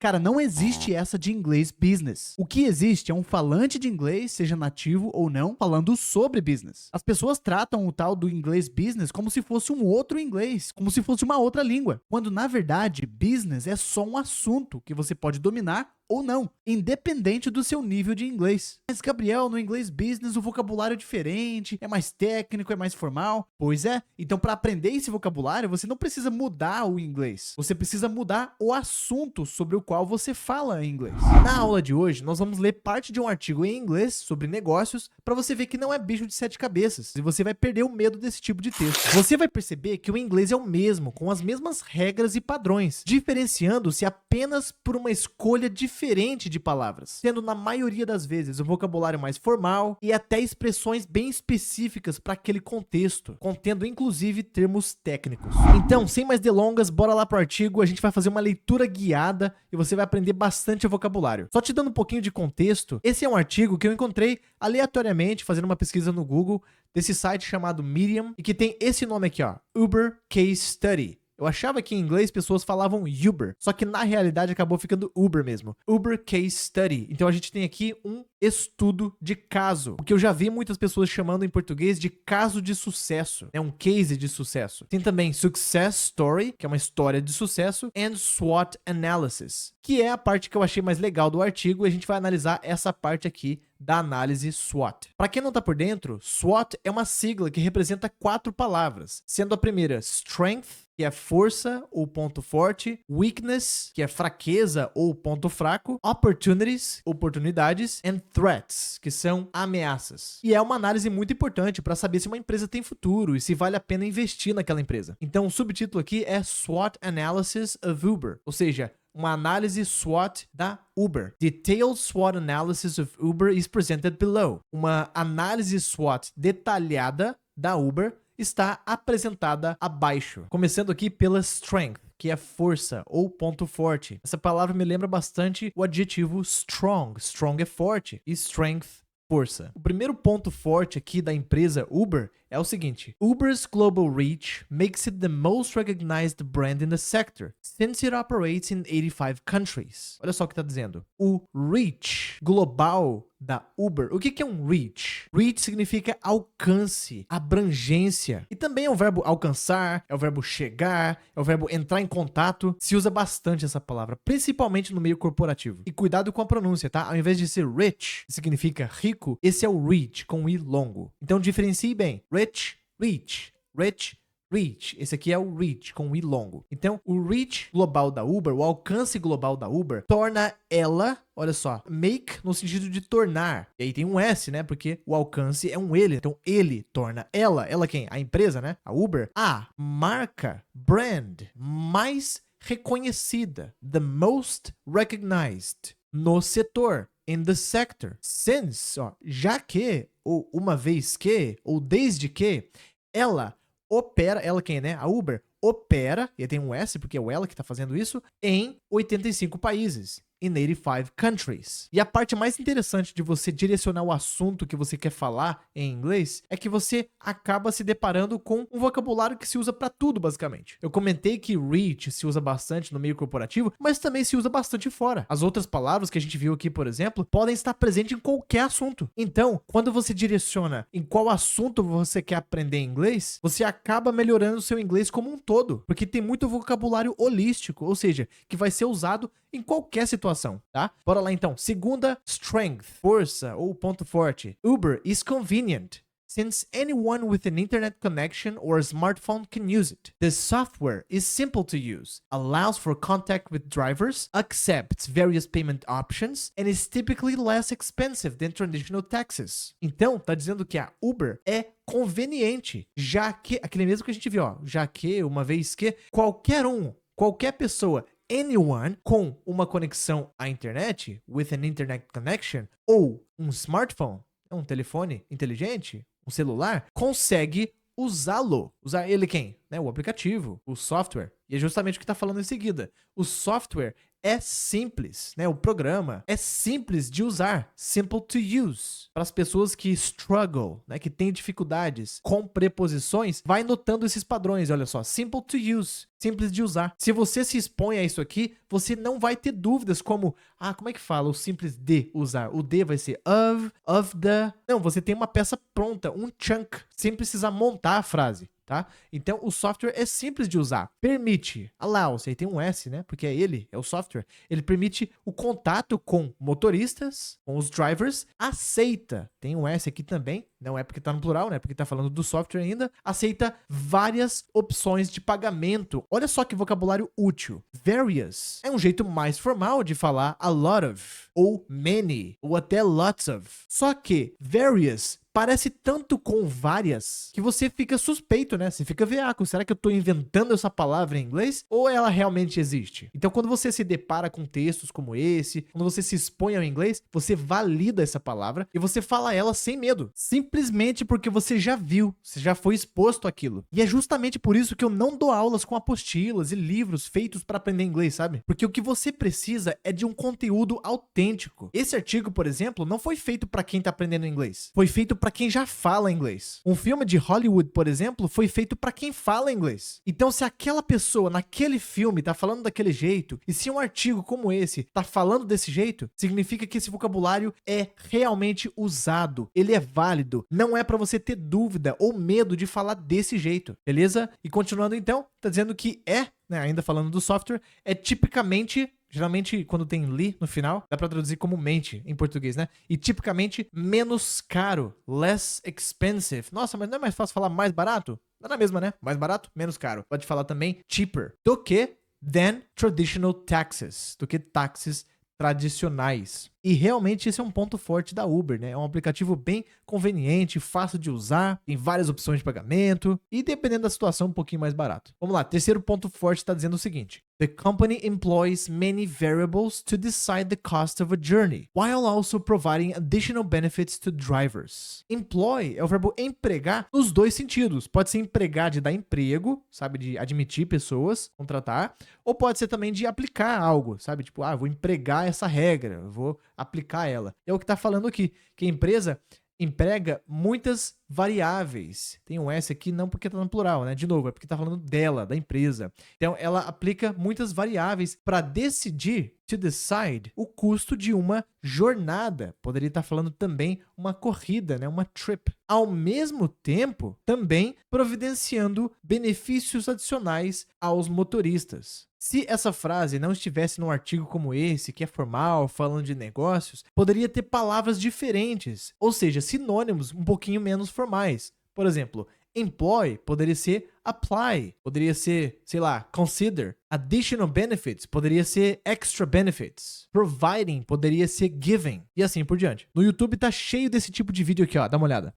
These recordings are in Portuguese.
Cara, não existe essa de inglês business. O que existe é um falante de inglês, seja nativo ou não, falando sobre business. As pessoas tratam o tal do inglês business como se fosse um outro inglês, como se fosse uma outra língua, quando na verdade business é só um assunto que você pode dominar ou não, independente do seu nível de inglês. Mas, Gabriel, no inglês business o vocabulário é diferente, é mais técnico, é mais formal. Pois é, então para aprender esse vocabulário você não precisa mudar o inglês, você precisa mudar o assunto sobre o qual você fala em inglês. Na aula de hoje, nós vamos ler parte de um artigo em inglês sobre negócios para você ver que não é bicho de 7 cabeças e você vai perder o medo desse tipo de texto. Você vai perceber que o inglês é o mesmo, com as mesmas regras e padrões, diferenciando-se apenas por uma escolha diferente de palavras, sendo na maioria das vezes o vocabulário mais formal e até expressões bem específicas para aquele contexto, contendo inclusive termos técnicos. Então, sem mais delongas, bora lá pro artigo, a gente vai fazer uma leitura guiada e você vai aprender bastante vocabulário. Só te dando um pouquinho de contexto, esse é um artigo que eu encontrei aleatoriamente fazendo uma pesquisa no Google desse site chamado Medium e que tem esse nome aqui, ó, Uber Case Study. Eu achava que em inglês pessoas falavam Uber, só que na realidade acabou ficando Uber mesmo. Uber Case Study. Então a gente tem aqui um estudo de caso, o que eu já vi muitas pessoas chamando em português de caso de sucesso, é um case de sucesso. Tem também Success Story, que é uma história de sucesso, and SWOT Analysis, que é a parte que eu achei mais legal do artigo, e a gente vai analisar essa parte aqui da análise SWOT. Para quem não tá por dentro, SWOT é uma sigla que representa 4 palavras, sendo a primeira Strength, que é força ou ponto forte, weakness, que é fraqueza ou ponto fraco, opportunities, oportunidades, and threats, que são ameaças. E é uma análise muito importante para saber se uma empresa tem futuro e se vale a pena investir naquela empresa. Então o subtítulo aqui é SWOT Analysis of Uber, ou seja, uma análise SWOT da Uber. Detailed SWOT Analysis of Uber is presented below. Uma análise SWOT detalhada da Uber está apresentada abaixo. Começando aqui pela strength, que é força ou ponto forte. Essa palavra me lembra bastante o adjetivo strong. Strong é forte e strength, força. O primeiro ponto forte aqui da empresa Uber é o seguinte: Uber's global reach makes it the most recognized brand in the sector, since it operates in 85 countries. Olha só o que está dizendo. O reach global da Uber. O que é um reach? Reach significa alcance, abrangência. E também é o verbo alcançar, é o verbo chegar, é o verbo entrar em contato. Se usa bastante essa palavra, principalmente no meio corporativo. E cuidado com a pronúncia, tá? Ao invés de ser rich, que significa rico, esse é o reach, com I longo. Então diferencie bem. Rich, reach. Rich, reach. Esse aqui é o reach, com I longo. Então, o reach global da Uber, o alcance global da Uber, torna ela, olha só, make no sentido de tornar. E aí tem um S, né? Porque o alcance é um ele. Então, ele torna ela quem? A empresa, né? A Uber, a marca, brand, mais reconhecida, the most recognized, no setor, in the sector. Since, ó, já que, ou uma vez que, ou desde que, ela opera, ela quem, né? A Uber opera, e tem um S porque é o ela que tá fazendo isso, em 85 países. In 85 countries. E a parte mais interessante de você direcionar o assunto que você quer falar em inglês é que você acaba se deparando com um vocabulário que se usa para tudo, basicamente. Eu comentei que reach se usa bastante no meio corporativo, mas também se usa bastante fora. As outras palavras que a gente viu aqui, por exemplo, podem estar presentes em qualquer assunto. Então, quando você direciona em qual assunto você quer aprender inglês, você acaba melhorando o seu inglês como um todo, porque tem muito vocabulário holístico, ou seja, que vai ser usado em qualquer situação, tá? Bora lá então. Segunda, strength, força ou ponto forte. Uber is convenient, since anyone with an internet connection or a smartphone can use it. The software is simple to use, allows for contact with drivers, accepts various payment options, and is typically less expensive than traditional taxis. Então, tá dizendo que a Uber é conveniente, já que, aquele mesmo que a gente viu, ó, já que, uma vez que, qualquer pessoa, anyone com uma conexão à internet, with an internet connection, ou um smartphone, um telefone inteligente, um celular, consegue usá-lo. Usar ele quem? Né? O aplicativo, o software. E é justamente o que está falando em seguida. O software é simples, né? O programa é simples de usar, simple to use. Para as pessoas que struggle, né, que têm dificuldades com preposições, vai notando esses padrões, olha só, simple to use, simples de usar. Se você se expõe a isso aqui, você não vai ter dúvidas como, como é que fala o simples de usar? O de vai ser of the. Não, você tem uma peça pronta, um chunk, sem precisar montar a frase. Tá? Então, o software é simples de usar. Permite, allows, aí tem um S, né? Porque é ele, é o software. Ele permite o contato com motoristas, com os drivers. Aceita, tem um S aqui também, não é porque tá no plural, né? Porque tá falando do software ainda. Aceita várias opções de pagamento. Olha só que vocabulário útil. Various é um jeito mais formal de falar a lot of, ou many, ou até lots of. Só que various parece tanto com várias que você fica suspeito, né? Você fica veaco. Será que eu tô inventando essa palavra em inglês? Ou ela realmente existe? Então, quando você se depara com textos como esse, quando você se expõe ao inglês, você valida essa palavra e você fala ela sem medo. Simplesmente porque você já viu, você já foi exposto àquilo. E é justamente por isso que eu não dou aulas com apostilas e livros feitos para aprender inglês, sabe? Porque o que você precisa é de um conteúdo autêntico. Esse artigo, por exemplo, não foi feito para quem tá aprendendo inglês. Foi feito para quem já fala inglês. Um filme de Hollywood, por exemplo, foi feito para quem fala inglês. Então, se aquela pessoa naquele filme tá falando daquele jeito, e se um artigo como esse tá falando desse jeito, significa que esse vocabulário é realmente usado, ele é válido, não é para você ter dúvida ou medo de falar desse jeito, beleza? E continuando então, tá dizendo que né, ainda falando do software, é tipicamente, geralmente quando tem li no final, dá pra traduzir como mente em português, né? E tipicamente menos caro, less expensive. Nossa, mas não é mais fácil falar mais barato? Dá na mesma, né? Mais barato, menos caro. Pode falar também cheaper do que than traditional taxes, do que taxas tradicionais. E realmente esse é um ponto forte da Uber, né? É um aplicativo bem conveniente, fácil de usar, tem várias opções de pagamento e, dependendo da situação, um pouquinho mais barato. Vamos lá, terceiro ponto forte está dizendo o seguinte: The company employs many variables to decide the cost of a journey, while also providing additional benefits to drivers. Employ é o verbo empregar nos dois sentidos. Pode ser empregar de dar emprego, sabe, de admitir pessoas, contratar, ou pode ser também de aplicar algo, sabe, tipo, vou empregar essa regra, vou aplicar ela. É o que está falando aqui, que a empresa emprega muitas variáveis. Tem um S aqui não porque está no plural, né? De novo, é porque está falando dela, da empresa. Então, ela aplica muitas variáveis para decidir, to decide, o custo de uma jornada. Poderia estar falando também uma corrida, né? Uma trip. Ao mesmo tempo, também providenciando benefícios adicionais aos motoristas. Se essa frase não estivesse num artigo como esse, que é formal, falando de negócios, poderia ter palavras diferentes, ou seja, sinônimos um pouquinho menos formais. Por exemplo, employ poderia ser apply, poderia ser, sei lá, consider. Additional benefits poderia ser extra benefits. Providing poderia ser giving. E assim por diante. No YouTube tá cheio desse tipo de vídeo aqui, ó, dá uma olhada.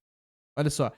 Olha só.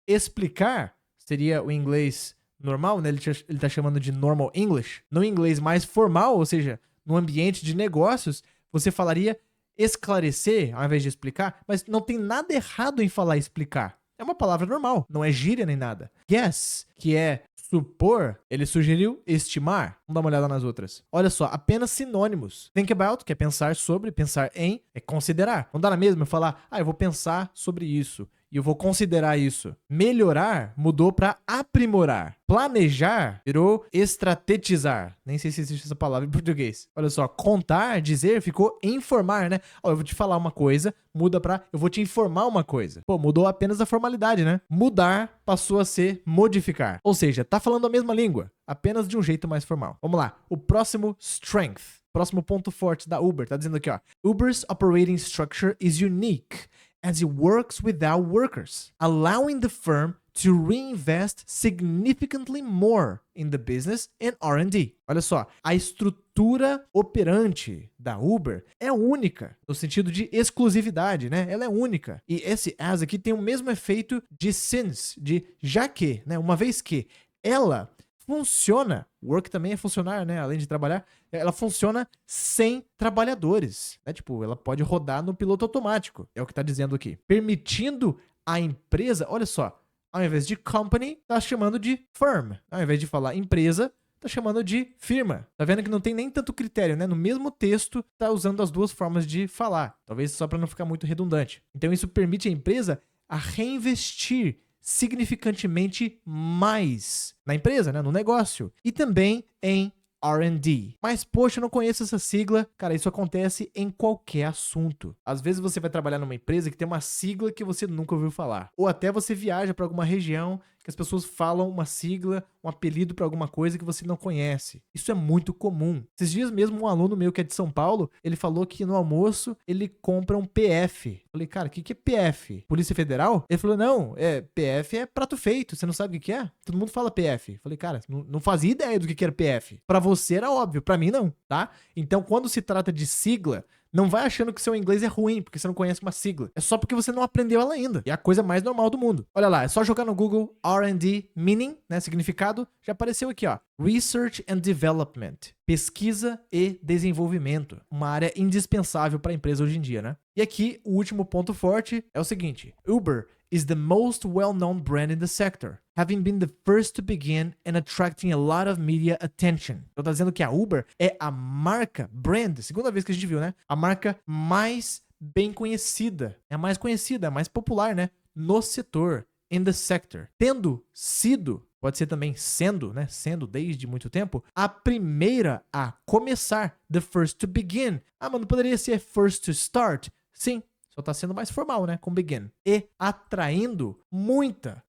Explicar seria o inglês normal, né? Ele tá chamando de normal English. No inglês mais formal, ou seja, no ambiente de negócios, você falaria esclarecer ao invés de explicar, mas não tem nada errado em falar explicar. É uma palavra normal, não é gíria nem nada. Guess, que é supor, ele sugeriu estimar. Vamos dar uma olhada nas outras. Olha só, apenas sinônimos. Think about, que é pensar sobre, pensar em, é considerar. Não dá na mesma eu falar, eu vou pensar sobre isso e eu vou considerar isso. Melhorar mudou para aprimorar. Planejar virou estrategizar. Nem sei se existe essa palavra em português. Olha só, contar, dizer, ficou informar, né? Eu vou te falar uma coisa, muda para eu vou te informar uma coisa. Pô, mudou apenas a formalidade, né? Mudar passou a ser modificar. Ou seja, tá falando a mesma língua, apenas de um jeito mais formal. Vamos lá. O próximo, strength. Próximo ponto forte da Uber. Tá dizendo aqui, ó. Uber's operating structure is unique as it works without workers, allowing the firm to reinvest significantly more in the business and R&D. Olha só, a estrutura operante da Uber é única, no sentido de exclusividade, né? Ela é única. E esse as aqui tem o mesmo efeito de since, de já que, né? Uma vez que ela funciona, work também é funcionar, né? Além de trabalhar, ela funciona sem trabalhadores, né? Tipo, ela pode rodar no piloto automático, é o que tá dizendo aqui. Permitindo a empresa, olha só, ao invés de company, tá chamando de firm. Ao invés de falar empresa, tá chamando de firma. Tá vendo que não tem nem tanto critério, né? No mesmo texto, tá usando as duas formas de falar. Talvez só para não ficar muito redundante. Então isso permite à empresa a reinvestir significantemente mais na empresa, né? No negócio. E também em R&D. Mas, poxa, eu não conheço essa sigla. Cara, isso acontece em qualquer assunto. Às vezes você vai trabalhar numa empresa que tem uma sigla que você nunca ouviu falar. Ou até você viaja para alguma região que as pessoas falam uma sigla, um apelido para alguma coisa que você não conhece. Isso é muito comum. Esses dias mesmo, um aluno meu que é de São Paulo, ele falou que no almoço ele compra um PF. Eu falei, cara, o que é PF? Polícia Federal? Ele falou, não, PF é prato feito. Você não sabe o que é? Todo mundo fala PF. Eu falei, cara, não fazia ideia do que era PF. Para você era óbvio, para mim não, tá? Então, quando se trata de sigla, não vai achando que seu inglês é ruim, porque você não conhece uma sigla. É só porque você não aprendeu ela ainda. E é a coisa mais normal do mundo. Olha lá, é só jogar no Google R&D meaning, né, significado, já apareceu aqui, ó. Research and Development. Pesquisa e desenvolvimento. Uma área indispensável para a empresa hoje em dia, né? E aqui, o último ponto forte é o seguinte. Uber is the most well-known brand in the sector, having been the first to begin and attracting a lot of media attention. Eu tô dizendo que a Uber é a marca, brand, segunda vez que a gente viu, né? A marca mais bem conhecida. É a mais conhecida, a mais popular, né? No setor, in the sector. Tendo sido, pode ser também sendo, né? Sendo desde muito tempo, a primeira a começar, the first to begin. Ah, mas não poderia ser first to start? Sim. Só tá sendo mais formal, né? Com begin. E atraindo muita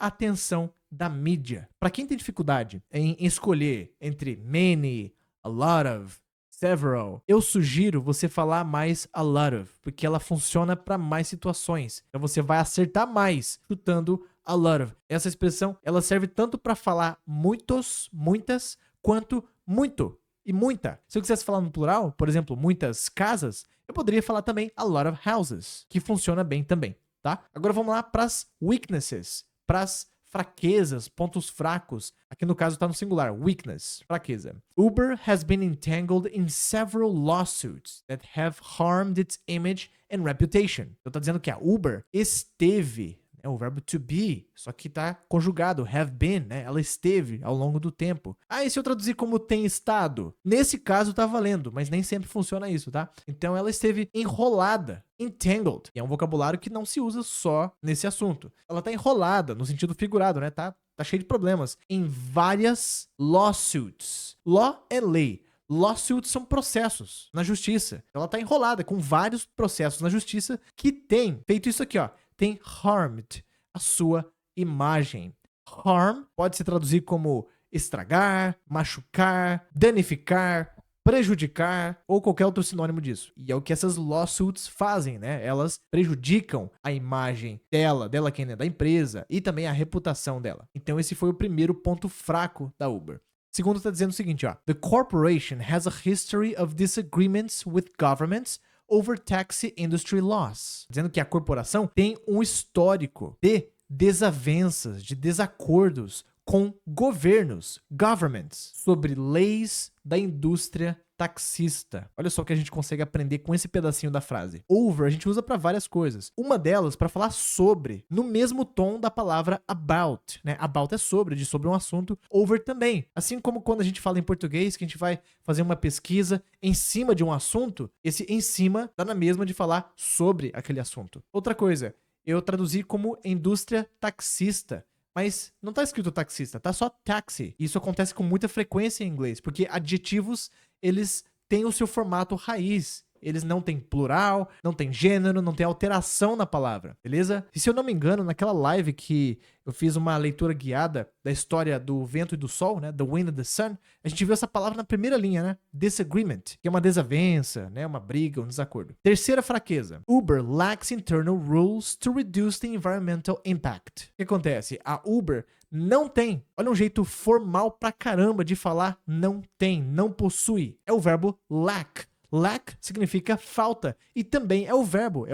atenção da mídia. Para quem tem dificuldade em escolher entre many, a lot of, several, eu sugiro você falar mais a lot of, porque ela funciona para mais situações. Então você vai acertar mais chutando a lot of. Essa expressão, ela serve tanto para falar muitos, muitas, quanto muito e muita. Se eu quisesse falar no plural, por exemplo, muitas casas, eu poderia falar também a lot of houses, que funciona bem também, tá? Agora vamos lá para as weaknesses, para as fraquezas, pontos fracos. Aqui no caso tá no singular, weakness, fraqueza. Uber has been entangled in several lawsuits that have harmed its image and reputation. Eu tô dizendo que a Uber esteve, é o verbo to be, só que tá conjugado, have been, né? Ela esteve ao longo do tempo. Ah, e se eu traduzir como tem estado? Nesse caso tá valendo, mas nem sempre funciona isso, tá? Então ela esteve enrolada, entangled, e é um vocabulário que não se usa só nesse assunto. Ela tá enrolada, no sentido figurado, né? Tá cheio de problemas. Em várias lawsuits. Law é lei. Lawsuits são processos na justiça. Ela tá enrolada com vários processos na justiça que tem feito isso aqui, ó. Tem harmed a sua imagem. Harm pode se traduzir como estragar, machucar, danificar, prejudicar ou qualquer outro sinônimo disso. E é o que essas lawsuits fazem, né? Elas prejudicam a imagem dela quem é da empresa e também a reputação dela. Então esse foi o primeiro ponto fraco da Uber. Segundo, está dizendo o seguinte, ó. The corporation has a history of disagreements with governments over taxi industry laws. Dizendo que a corporação tem um histórico de desavenças, de desacordos com governos, governments, sobre leis da indústria taxista. Olha só o que a gente consegue aprender com esse pedacinho da frase. Over a gente usa para várias coisas. Uma delas para falar sobre, no mesmo tom da palavra about, né? About é sobre, sobre um assunto. Over também. Assim como quando a gente fala em português, que a gente vai fazer uma pesquisa em cima de um assunto, esse em cima dá na mesma de falar sobre aquele assunto. Outra coisa, eu traduzi como indústria taxista. Mas não tá escrito taxista, tá só taxi. Isso acontece com muita frequência em inglês, porque adjetivos, eles têm o seu formato raiz. Eles não têm plural, não tem gênero, não tem alteração na palavra, beleza? E se eu não me engano, naquela live que eu fiz uma leitura guiada da história do vento e do sol, né? The wind and the sun, a gente viu essa palavra na primeira linha, né? Disagreement, que é uma desavença, né? Uma briga, um desacordo. Terceira fraqueza. Uber lacks internal rules to reduce the environmental impact. O que acontece? A Uber não tem. Olha um jeito formal pra caramba de falar não tem, não possui. É o verbo lack. Lack significa falta e também é o verbo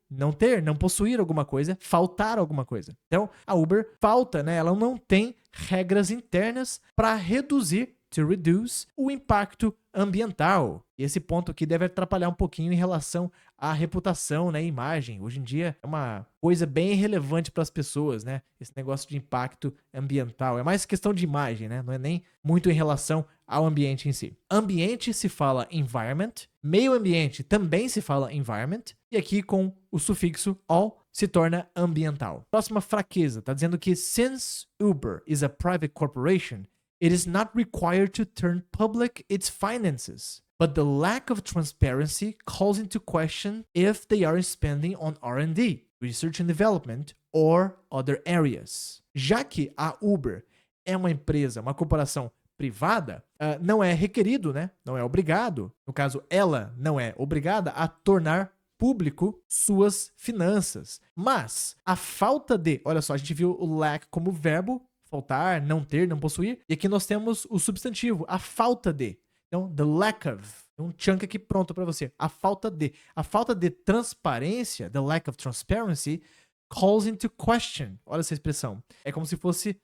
não ter, não possuir alguma coisa, faltar alguma coisa. Então, a Uber falta, né? Ela não tem regras internas para reduzir, to reduce, o impacto ambiental. E esse ponto aqui deve atrapalhar um pouquinho em relação à reputação, né, imagem. Hoje em dia é uma coisa bem relevante para as pessoas, né? Esse negócio de impacto ambiental. É mais questão de imagem, né? Não é nem muito em relação ao ambiente em si. Ambiente se fala environment, meio ambiente também se fala environment, e aqui com o sufixo all se torna ambiental. Próxima fraqueza, tá dizendo que since Uber is a private corporation, it is not required to turn public its finances. But the lack of transparency calls into question if they are spending on R&D, research and development, or other areas. Já que a Uber é uma empresa, uma corporação privada, não é requerido, né? Não é obrigado. No caso, ela não é obrigada a tornar público suas finanças. Mas a falta de, olha só, a gente viu o lack como verbo, faltar, não ter, não possuir, e aqui nós temos o substantivo, a falta de. Então, the lack of. Tem um chunk aqui pronto para você. A falta de. A falta de transparência, the lack of transparency, calls into question. Olha essa expressão. É como se fosse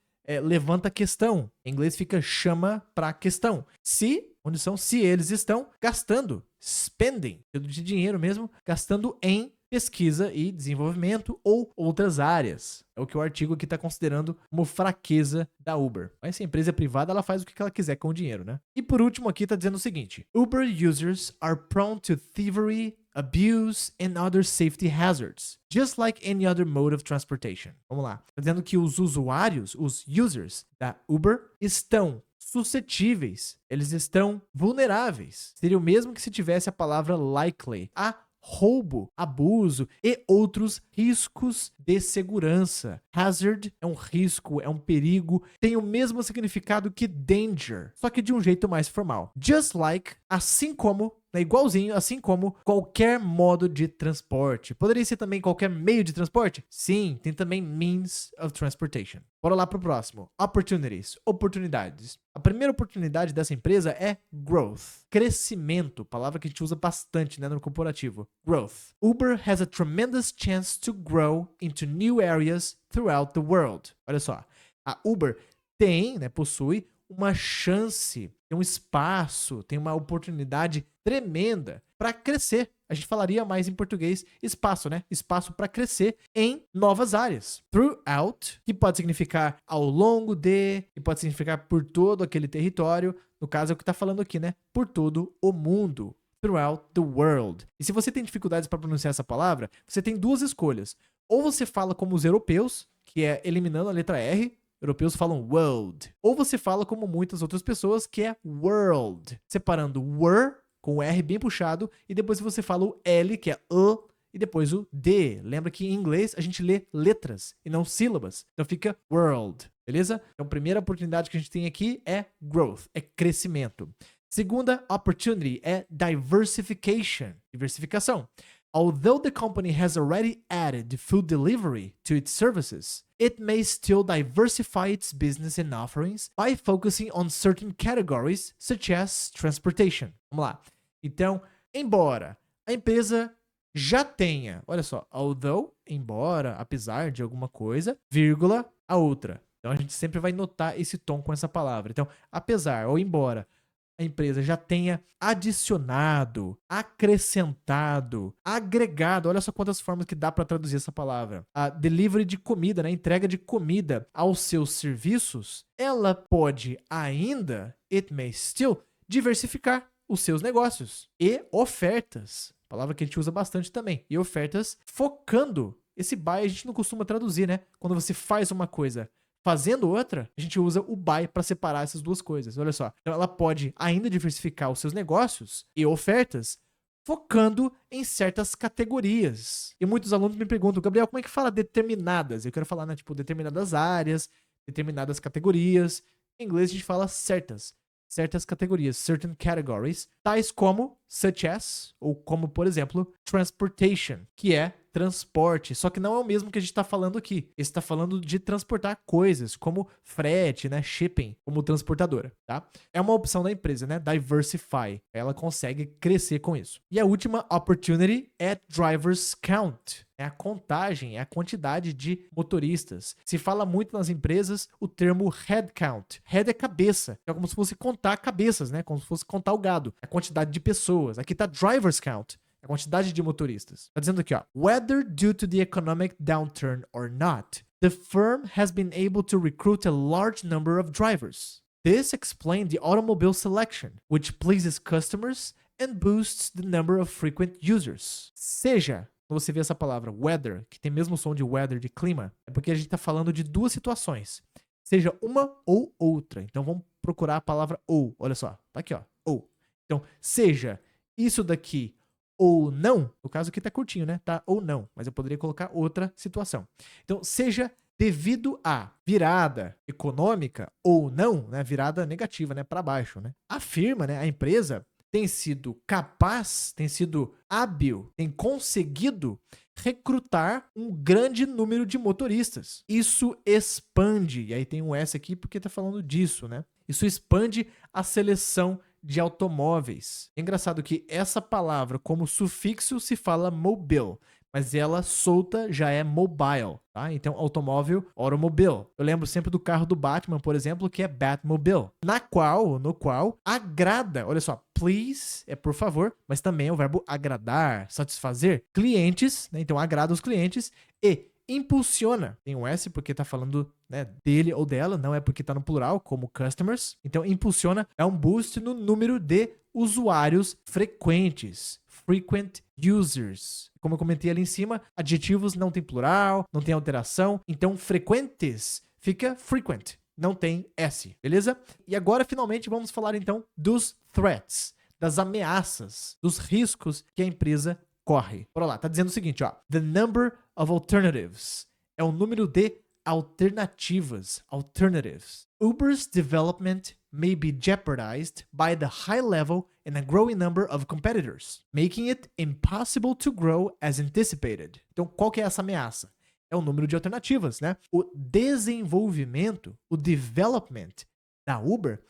levanta questão. Em inglês fica chama para questão. Se eles estão gastando, spending, de dinheiro mesmo, gastando em pesquisa e desenvolvimento ou outras áreas. É o que o artigo aqui está considerando como fraqueza da Uber. Mas se a empresa é privada, ela faz o que ela quiser com o dinheiro, né? E por último aqui está dizendo o seguinte: Uber users are prone to thievery, abuse and other safety hazards, just like any other mode of transportation. Vamos lá. Está dizendo que os usuários, os users da Uber, estão suscetíveis, eles estão vulneráveis. Seria o mesmo que se tivesse a palavra likely, a roubo, abuso e outros riscos de segurança. Hazard é um risco, é um perigo, tem o mesmo significado que danger, só que de um jeito mais formal. Just like, assim como, igualzinho, assim como qualquer modo de transporte. Poderia ser também qualquer meio de transporte? Sim, tem também means of transportation. Bora lá pro próximo. Opportunities, oportunidades. A primeira oportunidade dessa empresa é growth, crescimento, palavra que a gente usa bastante, né, no corporativo. Growth. Uber has a tremendous chance to grow into new areas throughout the world. Olha só, a Uber tem, né, possui uma chance, tem um espaço, tem uma oportunidade tremenda para crescer. A gente falaria mais em português espaço, né? Espaço para crescer em novas áreas. Throughout, que pode significar ao longo de, que pode significar por todo aquele território. No caso é o que está falando aqui, né? Por todo o mundo. Throughout the world. E se você tem dificuldades para pronunciar essa palavra, você tem duas escolhas. Ou você fala como os europeus, que é eliminando a letra R. Europeus falam world. Ou você fala como muitas outras pessoas, que é world. Separando were, com o R bem puxado, e depois você fala o L, que é e depois o D. Lembra que em inglês a gente lê letras e não sílabas. Então fica world, beleza? Então a primeira oportunidade que a gente tem aqui é growth, é crescimento. Segunda opportunity é diversification, diversificação. Although the company has already added food delivery to its services, it may still diversify its business and offerings by focusing on certain categories, such as transportation. Vamos lá. Então, embora a empresa já tenha, olha só, although, embora, apesar de alguma coisa, vírgula, a outra. Então, a gente sempre vai notar esse tom com essa palavra. Então, apesar ou embora a empresa já tenha adicionado, acrescentado, agregado, olha só quantas formas que dá para traduzir essa palavra. A delivery de comida, né, entrega de comida aos seus serviços, ela pode ainda, it may still, diversificar os seus negócios e ofertas, palavra que a gente usa bastante também, e ofertas focando. Esse by a gente não costuma traduzir, né? Quando você faz uma coisa fazendo outra, a gente usa o by para separar essas duas coisas. Olha só. Então ela pode ainda diversificar os seus negócios e ofertas focando em certas categorias. E muitos alunos me perguntam, Gabriel, como é que fala determinadas? Eu quero falar, né, tipo, determinadas áreas, determinadas categorias. Em inglês a gente fala certas categorias, certain categories, tais como such as, ou como, por exemplo, transportation, que é transporte, só que não é o mesmo que a gente está falando aqui. Esse está falando de transportar coisas, como frete, né, shipping, como transportadora, tá? É uma opção da empresa, né, diversify. Ela consegue crescer com isso. E a última opportunity é drivers count. É a contagem, é a quantidade de motoristas. Se fala muito nas empresas o termo head count. Head é cabeça. É como se fosse contar cabeças, né? Como se fosse contar o gado. A quantidade de pessoas. Aqui tá drivers count. A quantidade de motoristas. Tá dizendo aqui, ó. Whether due to the economic downturn or not, the firm has been able to recruit a large number of drivers. This explains the automobile selection, which pleases customers and boosts the number of frequent users. Seja, quando você vê essa palavra weather, que tem mesmo som de weather, de clima, é porque a gente tá falando de duas situações. Seja uma ou outra. Então vamos procurar a palavra ou. Olha só, tá aqui, ó. Ou. Então, seja isso daqui ou não, no caso aqui tá curtinho, né? Tá ou não, mas eu poderia colocar outra situação. Então, seja devido à virada econômica ou não, né? Virada negativa, né? Para baixo, né? A firma, né? A empresa tem sido capaz, tem sido hábil, tem conseguido recrutar um grande número de motoristas. Isso expande, e aí tem um S aqui porque tá falando disso, né? Isso expande a seleção de automóveis. É engraçado que essa palavra, como sufixo, se fala mobile, mas ela solta já é mobile, tá? Então, automóvel, automobile. Eu lembro sempre do carro do Batman, por exemplo, que é Batmobile, no qual agrada, olha só, please é por favor, mas também é o verbo agradar, satisfazer clientes, né? Então, agrada os clientes e impulsiona. Tem um S porque tá falando, né, dele ou dela, não é porque tá no plural, como customers. Então, impulsiona é um boost no número de usuários frequentes. Frequent users. Como eu comentei ali em cima, adjetivos não tem plural, não tem alteração. Então, frequentes fica frequent. Não tem S, beleza? E agora, finalmente, vamos falar então dos threats, das ameaças, dos riscos que a empresa corre. Bora lá, tá dizendo o seguinte, ó. The number of alternatives é o número de alternativas. Alternatives. Uber's development may be jeopardized by the high level and a growing number of competitors, making it impossible to grow as anticipated. Então, qual que é essa ameaça? É o número de alternativas, né? O desenvolvimento, o development da Uber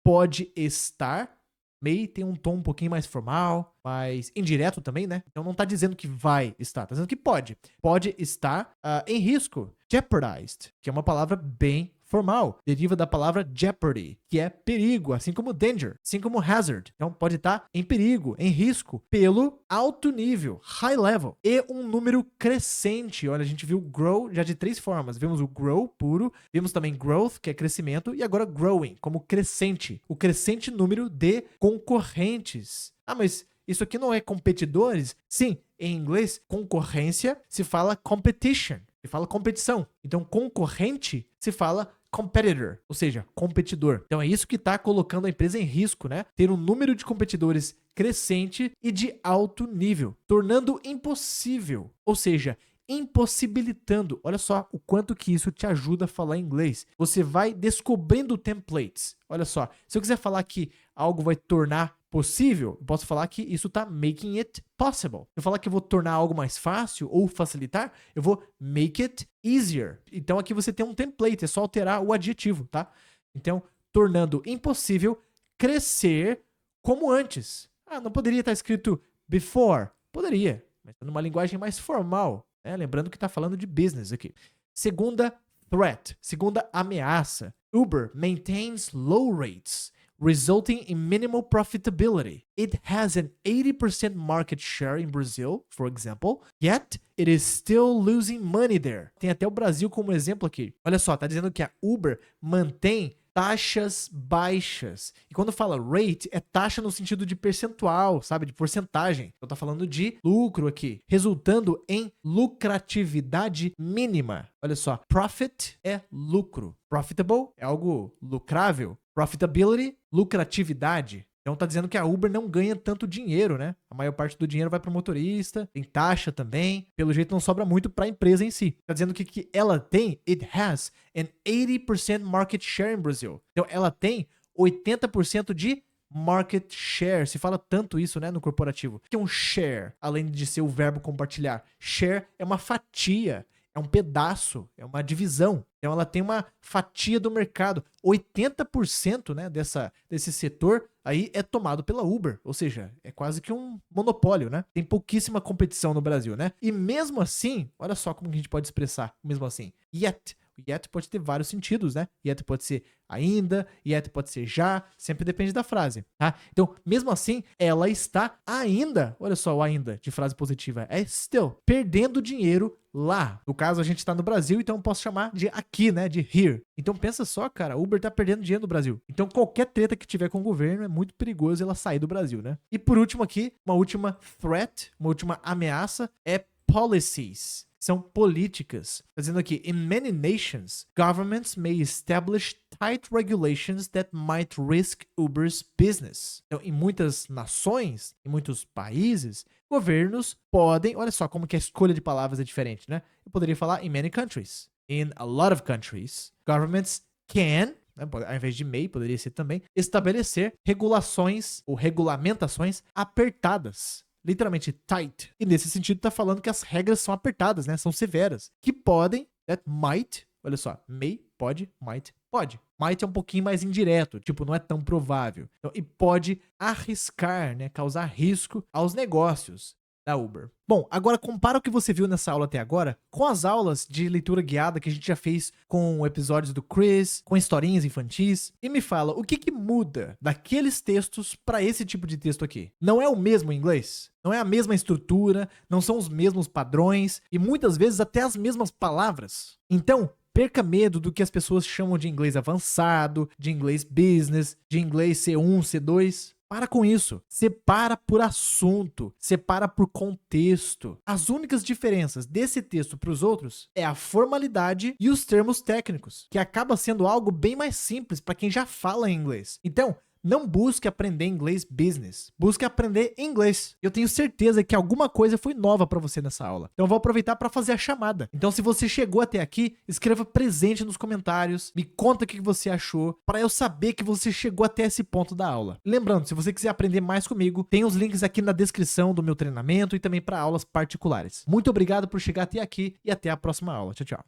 pode estar, may tem um tom um pouquinho mais formal, mais indireto também, né? Então não tá dizendo que vai estar, tá dizendo que pode. Pode estar em risco. Jeopardized, que é uma palavra bem formal, deriva da palavra jeopardy, que é perigo, assim como danger, assim como hazard. Então pode estar em perigo, em risco, pelo alto nível, high level, e um número crescente. Olha, a gente viu grow já de 3 formas. Vimos o grow puro, vimos também growth, que é crescimento, e agora growing, como crescente. O crescente número de concorrentes. Ah, mas isso aqui não é competidores? Sim, em inglês, concorrência se fala competition. Se fala competição. Então, concorrente se fala competitor, ou seja, competidor. Então, é isso que está colocando a empresa em risco, né? Ter um número de competidores crescente e de alto nível, tornando impossível, ou seja, impossibilitando. Olha só o quanto que isso te ajuda a falar inglês. Você vai descobrindo templates. Olha só, se eu quiser falar que algo vai tornar possível, eu posso falar que isso tá making it possible. Se eu falar que eu vou tornar algo mais fácil ou facilitar, eu vou make it easier. Então aqui você tem um template, é só alterar o adjetivo, tá? Então, tornando impossível crescer como antes. Ah, não poderia estar escrito before? Poderia, mas tá numa linguagem mais formal, né? Lembrando que tá falando de business aqui. Segunda threat, segunda ameaça. Uber maintains low rates, resulting in minimal profitability. It has an 80% market share in Brazil, for example, yet it is still losing money there. Tem até o Brasil como exemplo aqui. Olha só, tá dizendo que a Uber mantém taxas baixas. E quando fala rate, é taxa no sentido de percentual, sabe? De porcentagem. Então tá falando de lucro aqui, resultando em lucratividade mínima. Olha só, profit é lucro. Profitable é algo lucrável. Profitability, lucratividade. Então tá dizendo que a Uber não ganha tanto dinheiro, né? A maior parte do dinheiro vai para o motorista, tem taxa também. Pelo jeito não sobra muito para a empresa em si. Tá dizendo que ela tem, it has an 80% market share in Brazil. Então ela tem 80% de market share. Se fala tanto isso, né, no corporativo. O que é um share, além de ser o verbo compartilhar? Share é uma fatia, é um pedaço, é uma divisão. Então ela tem uma fatia do mercado. 80%, né, desse setor aí é tomado pela Uber. Ou seja, é quase que um monopólio, né? Tem pouquíssima competição no Brasil, né? E mesmo assim, olha só como que a gente pode expressar, mesmo assim. Yet pode ter vários sentidos, né? Yet pode ser ainda, yet pode ser já, sempre depende da frase, tá? Então, mesmo assim, ela está ainda, olha só o ainda de frase positiva, é still, perdendo dinheiro lá. No caso, a gente está no Brasil, então eu posso chamar de aqui, né? De here. Então pensa só, cara, Uber tá perdendo dinheiro no Brasil. Então qualquer treta que tiver com o governo é muito perigoso ela sair do Brasil, né? E por último aqui, uma última threat, uma última ameaça é policies. São políticas. Fazendo aqui, in many nations, governments may establish tight regulations that might risk Uber's business. Então, em muitas nações, em muitos países, governos podem, olha só como que a escolha de palavras é diferente, né? Eu poderia falar in many countries. In a lot of countries, governments can, né, ao invés de may, poderia ser também, estabelecer regulações ou regulamentações apertadas. Literalmente tight. E nesse sentido tá falando que as regras são apertadas, né? São severas. Que podem, that might, olha só, may, pode, might, pode. Might é um pouquinho mais indireto, tipo, não é tão provável. Então, e pode arriscar, né? Causar risco aos negócios da Uber. Bom, agora compara o que você viu nessa aula até agora com as aulas de leitura guiada que a gente já fez com episódios do Chris, com historinhas infantis, e me fala o que muda daqueles textos para esse tipo de texto aqui. Não é o mesmo inglês? Não é a mesma estrutura, não são os mesmos padrões e muitas vezes até as mesmas palavras. Então, perca medo do que as pessoas chamam de inglês avançado, de inglês business, de inglês C1, C2. Para com isso. Separa por assunto. Separa por contexto. As únicas diferenças desse texto para os outros é a formalidade e os termos técnicos, que acaba sendo algo bem mais simples para quem já fala inglês. Então, não busque aprender inglês business. Busque aprender inglês. Eu tenho certeza que alguma coisa foi nova para você nessa aula. Então eu vou aproveitar para fazer a chamada. Então se você chegou até aqui, escreva presente nos comentários. Me conta o que você achou para eu saber que você chegou até esse ponto da aula. Lembrando, se você quiser aprender mais comigo, tem os links aqui na descrição do meu treinamento e também para aulas particulares. Muito obrigado por chegar até aqui e até a próxima aula. Tchau, tchau.